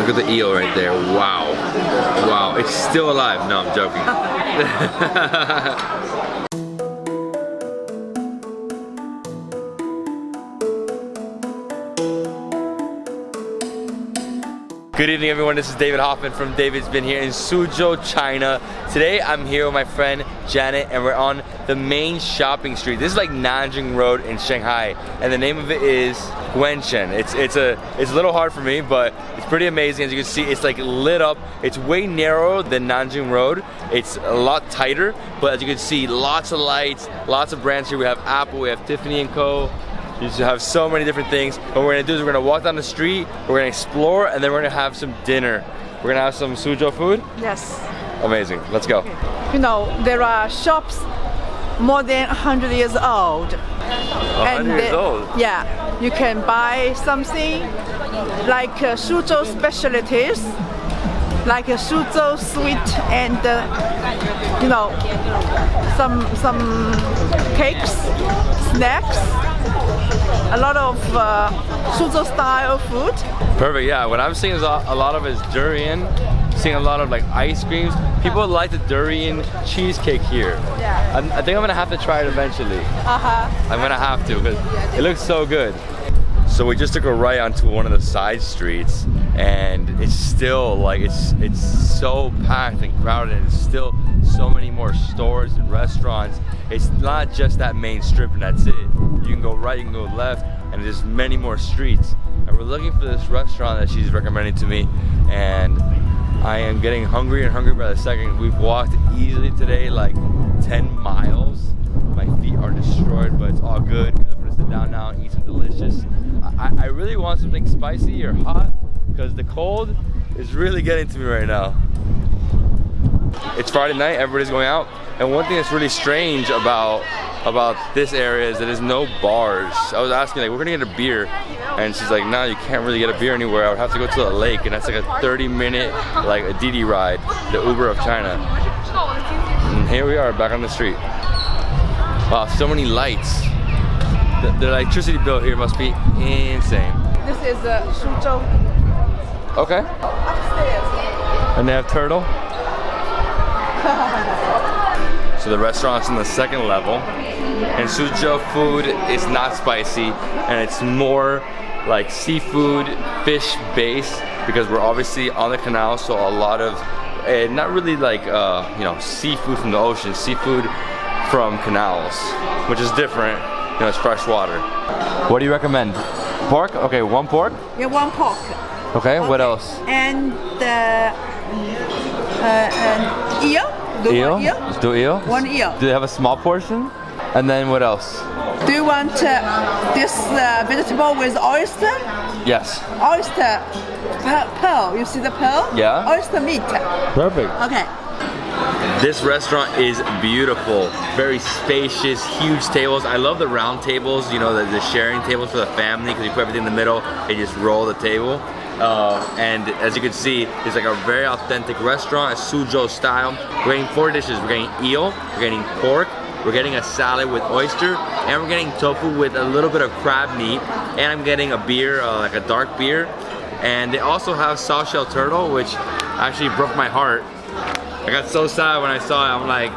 Look at the eel right there. Wow. Wow. It's still alive. No, I'm joking. Good evening, everyone. This is David Hoffman from Davidsbeenhere in Suzhou, China. Today I'm here with my friend Janet and we're on the main shopping street. This is like Nanjing Road in Shanghai and the name of it is Guan Qian. It's a little hard for me, but it's pretty amazing. As you can see, it's like lit up. It's way narrower than Nanjing Road. It's a lot tighter, but as you can see, lots of lights, lots of brands here. We have Apple, we have Tiffany & Co. You just have so many different things. What we're gonna do is we're gonna walk down the street, we're gonna explore, and then we're gonna have some dinner. We're gonna have some Suzhou food? Yes. Amazing, let's go. You know, there are shops more than 100 years old. 100 years old? Yeah, you can buy something like Suzhou specialties, like a Suzhou sweet and you know, some cakes, snacks, a lot of Suzhou-style food. Perfect, yeah. What I'm seeing is a lot of is durian. Seeing a lot of like ice creams. People like the durian cheesecake here. Yeah. I think I'm gonna have to try it eventually. I'm gonna have to because it looks so good. So we just took a right onto one of the side streets and it's still like it's so packed and crowded and still so many more stores and restaurants. It's not just that main strip and that's it. You can go right, you can go left, and there's many more streets. And we're looking for this restaurant that she's recommending to me and I am getting hungry and hungry by the second. We've walked easily today like 10 miles. My feet are destroyed, but it's all good because I'm gonna sit down now and eat some delicious. I really want something spicy or hot because the cold is really getting to me right now. It's Friday night, everybody's going out, and one thing that's really strange about this area is that there's no bars. I was asking like, we're gonna get a beer, and she's like, no, you can't really get a beer anywhere. I would have to go to the lake, and that's like a 30-minute like a Didi ride, the Uber of China. And here we are back on the street. Wow, so many lights. The electricity bill here must be insane. This is Suzhou. Okay. Upstairs. And they have turtle. So the restaurant's on the second level. And Suzhou food is not spicy and it's more like seafood, fish based because we're obviously on the canal, so a lot of not really like you know, seafood from the ocean, seafood from canals, which is different. You know, it's fresh water. What do you recommend? Pork? Okay, one pork? Yeah, one pork. Okay, what else? And eel. Eel? Let's do eel. One eel. Do they have a small portion? And then what else? Do you want this vegetable with oyster? Yes. Oyster pearl. You see the pearl? Yeah. Oyster meat. Perfect. Okay. This restaurant is beautiful, very spacious, huge tables. I love the round tables, you know, the sharing tables for the family because you put everything in the middle and you just roll the table. And as you can see, it's like a very authentic restaurant, a Suzhou-style. We're getting 4 dishes. We're getting eel, we're getting pork, we're getting a salad with oyster, and we're getting tofu with a little bit of crab meat. And I'm getting a beer, like a dark beer. And they also have soft shell turtle, which actually broke my heart. I got so sad when I saw it. I'm like,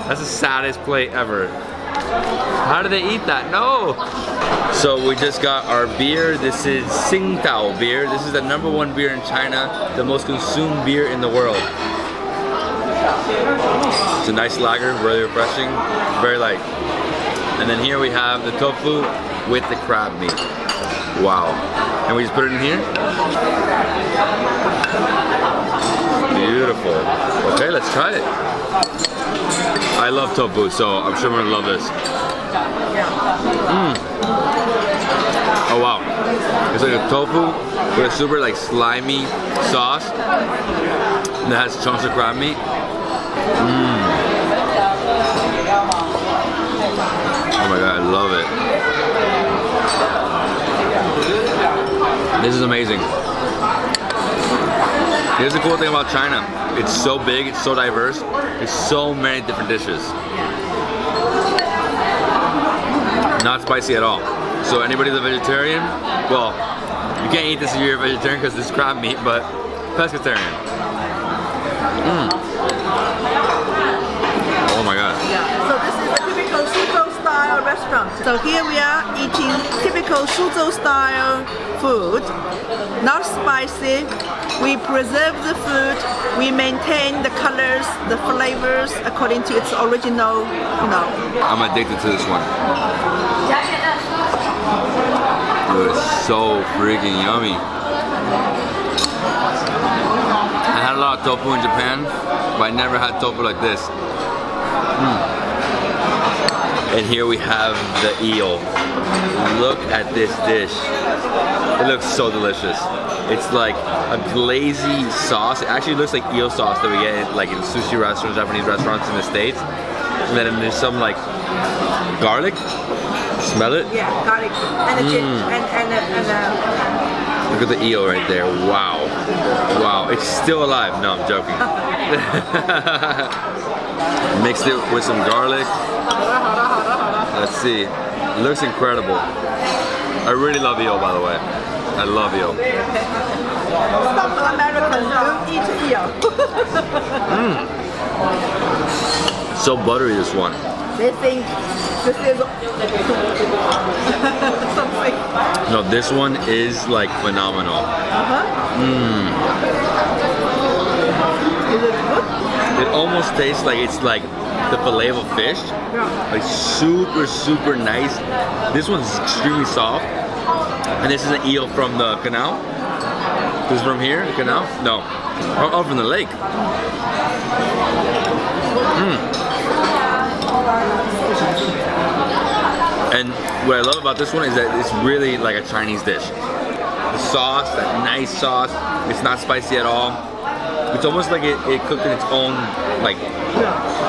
that's the saddest plate ever. How do they eat that? No! So we just got our beer. This is Tsingtao beer. This is the #1 beer in China, the most consumed beer in the world. It's a nice lager, really refreshing, very light. And then here we have the tofu with the crab meat. Wow. And we just put it in here. Beautiful. Okay, let's try it. I love tofu, so I'm sure we're gonna love this. Oh wow. It's like a tofu with a super like slimy sauce that has chunks of crab meat. Oh my god, I love it. This is amazing. Here's the cool thing about China. It's so big, it's so diverse. There's so many different dishes. Not spicy at all. So anybody that's a vegetarian, well, you can't eat this if you're a vegetarian because it's crab meat, but pescatarian. Oh my god. Yeah. So this is a typical Suzhou-style restaurant. So here we are eating typical Suzhou-style food, not spicy. We preserve the food. We maintain the colors, the flavors according to its original, I'm addicted to this one. It is so freaking yummy. I had a lot of tofu in Japan, but I never had tofu like this. And here we have the eel. Look at this dish. It looks so delicious. It's like a glazy sauce. It actually looks like eel sauce that we get in, like in sushi restaurants, Japanese restaurants in the States. And then there's some like garlic. Smell it? Yeah, garlic and look at the eel right there. Wow. Wow. It's still alive. No, I'm joking. Mixed it with some garlic. Let's see. It looks incredible. I really love eel, by the way. I love eel. Some Americans don't eat eel. So buttery, this one. They think this is something. No, this one is like phenomenal. Is it good? It almost tastes like it's like the fillet of a fish. Yeah. Like super nice. This one's extremely soft. And this is an eel from the canal. This is from here, the canal? No. Oh, from the lake. And what I love about this one is that it's really like a Chinese dish. The sauce, that nice sauce, it's not spicy at all. It's almost like it cooked in its own like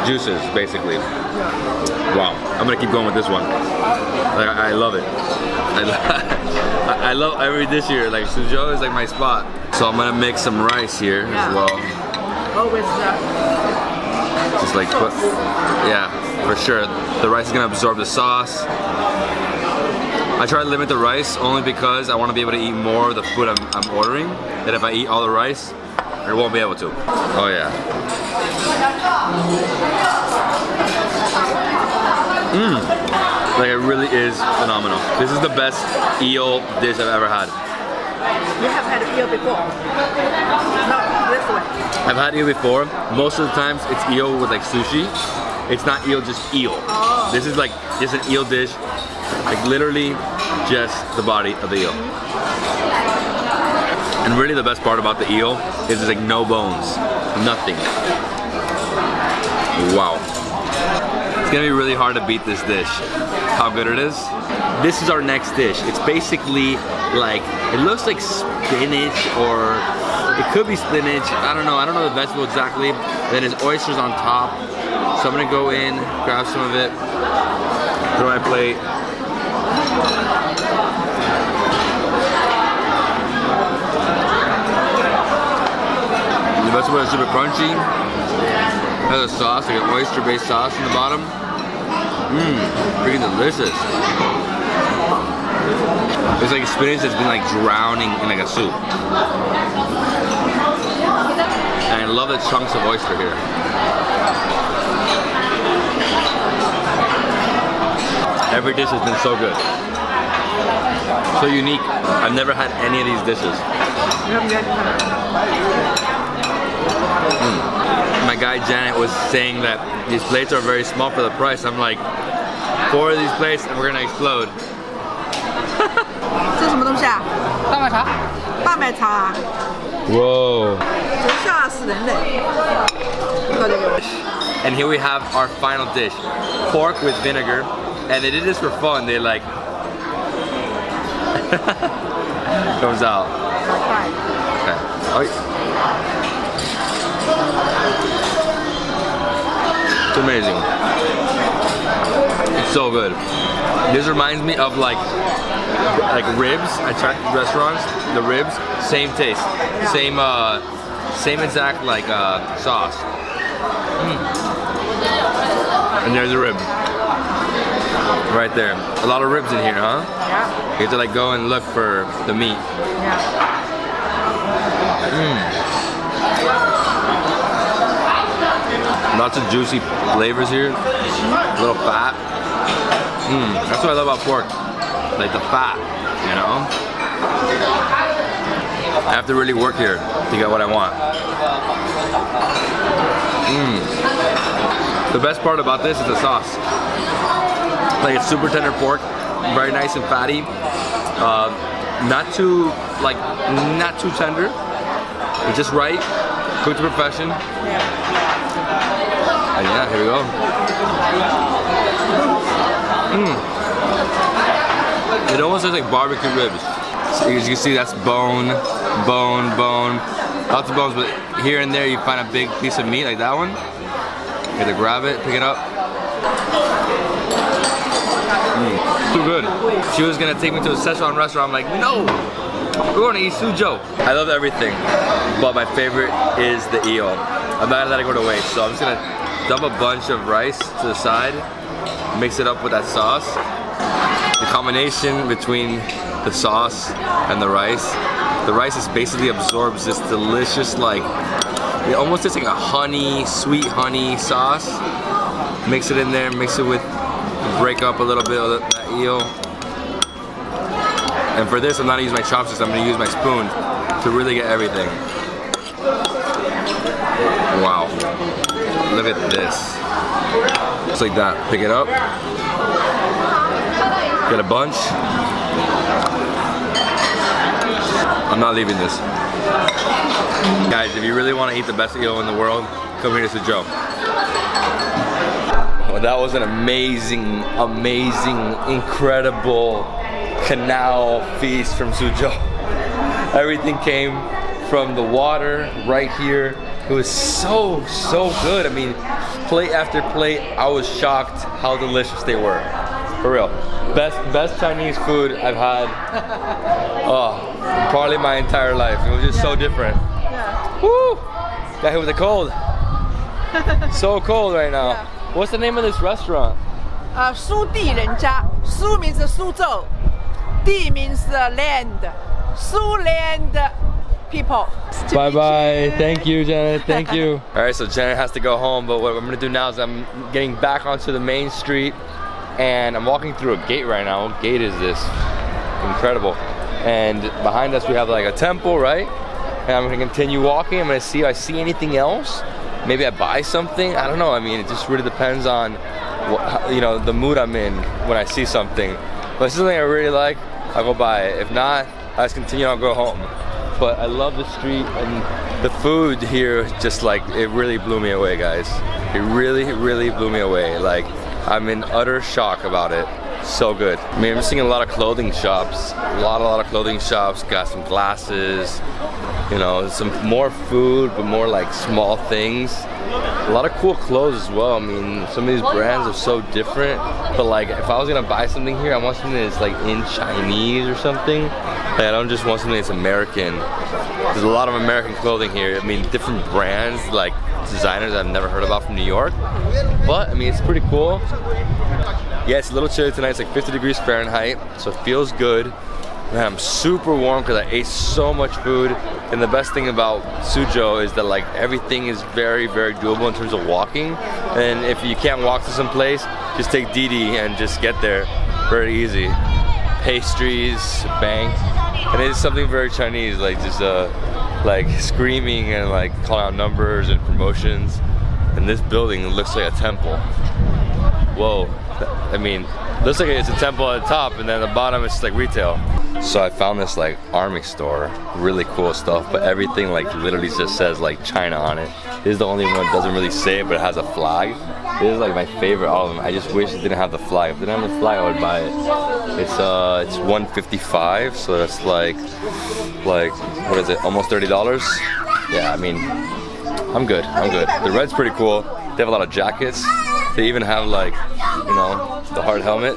juices, basically. Wow, I'm gonna keep going with this one. Like, I love it. I love every dish here. Like Suzhou is like my spot. So I'm gonna mix some rice here as well. Always Just like put, yeah, for sure. The rice is gonna absorb the sauce. I try to limit the rice only because I want to be able to eat more of the food I'm ordering. That if I eat all the rice, I won't be able to. Oh yeah. Like it really is phenomenal. This is the best eel dish I've ever had. You have had eel before? No, this way. I've had eel before. Most of the times it's eel with like sushi. It's not eel, just eel. Oh. This is like just an eel dish. Like literally just the body of the eel. And really the best part about the eel is there's like no bones. Nothing. Wow. It's gonna be really hard to beat this dish. How good it is. This is our next dish. It's basically like, it looks like spinach or it could be spinach. I don't know the vegetable exactly. Then there's oysters on top. So I'm gonna go in, grab some of it, throw my plate. The vegetable is super crunchy. It has a sauce, like an oyster-based sauce in the bottom. Freaking delicious. It's like spinach that's been like drowning in like a soup. And I love the chunks of oyster here. Every dish has been so good. So unique. I've never had any of these dishes. My guy Janet was saying that these plates are very small for the price. I'm like, 4 of these plates and we're gonna explode. 这是什么东西啊？大麦茶。大麦茶。 Whoa. 真吓死人嘞！ And here we have our final dish, pork with vinegar. And they did this for fun. They like comes out. Okay. It's amazing. It's so good. This reminds me of like ribs. I tried restaurants. The ribs, same taste, same exact like sauce. And there's a rib. Right there. A lot of ribs in here, huh? Yeah. You have to like go and look for the meat. Yeah. Lots of juicy flavors here. A little fat. That's what I love about pork. Like the fat, you know? I have to really work here to get what I want. The best part about this is the sauce. Like it's super tender pork, very nice and fatty. Not too tender. It's just right, cooked to perfection. And yeah, here we go. It almost looks like barbecue ribs. So as you can see, that's bone, bone, bone. Lots of bones, but here and there you find a big piece of meat like that one. You have to grab it, pick it up. Too good. She was gonna take me to a Szechuan restaurant. I'm like, no, we're going to eat Suzhou. I love everything, but my favorite is the eel. I'm not gonna let it go to waste, so I'm just gonna dump a bunch of rice to the side, mix it up with that sauce. The combination between the sauce and the rice is basically absorbs this delicious, like, it almost tastes like a honey, sweet honey sauce. Mix it in there, mix it with, break up a little bit of that eel. And for this, I'm not gonna use my chopsticks, I'm gonna use my spoon to really get everything. Wow, look at this. Just like that, pick it up, get a bunch. I'm not leaving this. Guys, if you really want to eat the best eel in the world, come here to Suzhou. Well, that was an amazing, incredible canal feast from Suzhou. Everything came from the water right here. It was so good. I mean, plate after plate, I was shocked how delicious they were. For real. Best Chinese food I've had, probably my entire life. It was just so different. Yeah. Woo! Got hit with the cold. So cold right now. Yeah. What's the name of this restaurant? 苏地人家. Su means 苏州. Di means land. Su land people. Bye bye. Thank you, Janet. Thank you. All right, so Janet has to go home, but what I'm gonna do now is I'm getting back onto the main street, and I'm walking through a gate right now. What gate is this? Incredible. And behind us we have like a temple, right? And I'm gonna continue walking. I'm gonna see if I see anything else. Maybe I buy something. I don't know. I mean, it just really depends on what, you know, the mood I'm in when I see something. But if it's something I really like, I'll go buy it. If not, I just continue. I'll go home. But I love the street, and the food here just like, it really blew me away, guys. It really blew me away. Like, I'm in utter shock about it. So good. I mean, I'm seeing a lot of clothing shops. A lot of clothing shops. Got some glasses, you know, some more food, but more like small things. A lot of cool clothes as well. I mean, some of these brands are so different. But like, if I was gonna buy something here, I want something that's like in Chinese or something. Like, I don't just want something that's American. There's a lot of American clothing here. I mean, different brands, like designers I've never heard about from New York. But I mean, it's pretty cool. Yeah, it's a little chilly tonight. It's like 50 degrees Fahrenheit, so it feels good. Man, I'm super warm because I ate so much food. And the best thing about Suzhou is that like everything is very doable in terms of walking. And if you can't walk to some place, just take Didi and just get there. Very easy. Pastries, bank, and it is something very Chinese, like just like screaming and like calling out numbers and promotions. And this building looks like a temple. Whoa. I mean, looks like it's a temple at the top, and then at the bottom it's like retail. So I found this like army store, really cool stuff, but everything like literally just says like China on it. This is the only one that doesn't really say it, but it has a flag. This is like my favorite, all of them. I just wish it didn't have the flag. If it didn't have the flag, I would buy it. It's $155, so that's like what is it? Almost $30. Yeah, I mean, I'm good. The red's pretty cool. They have a lot of jackets. They even have like, you know, the hard helmet.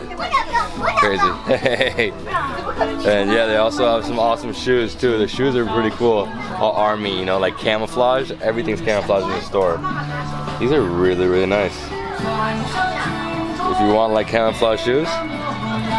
Crazy. Hey. And yeah, they also have some awesome shoes too. The shoes are pretty cool. All army, you know, like camouflage. Everything's camouflage in the store. These are really nice. If you want like camouflage shoes,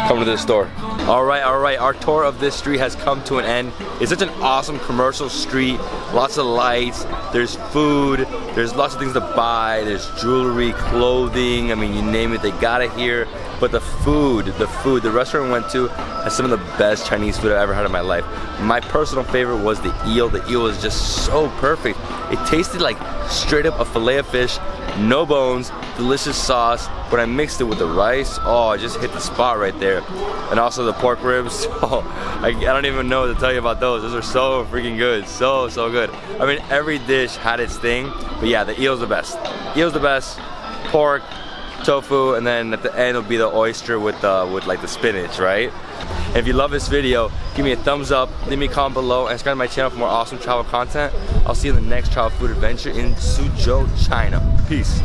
come to this store. All right, our tour of this street has come to an end. It's such an awesome commercial street, lots of lights, there's food, there's lots of things to buy, there's jewelry, clothing, I mean, you name it, they got it here. But the food, the restaurant we went to has some of the best Chinese food I've ever had in my life. My personal favorite was the eel. The eel was just so perfect. It tasted like straight up a fillet of fish, no bones, delicious sauce. When I mixed it with the rice, oh, I just hit the spot right there. And also the pork ribs, oh, I don't even know what to tell you about those. Those are so freaking good, so good. I mean, every dish had its thing, but yeah, the eel's the best. Eel's the best, pork, tofu, and then at the end will be the oyster with like the spinach, right? And if you love this video, give me a thumbs up, leave me a comment below, and subscribe to my channel for more awesome travel content. I'll see you in the next travel food adventure in Suzhou, China. Peace.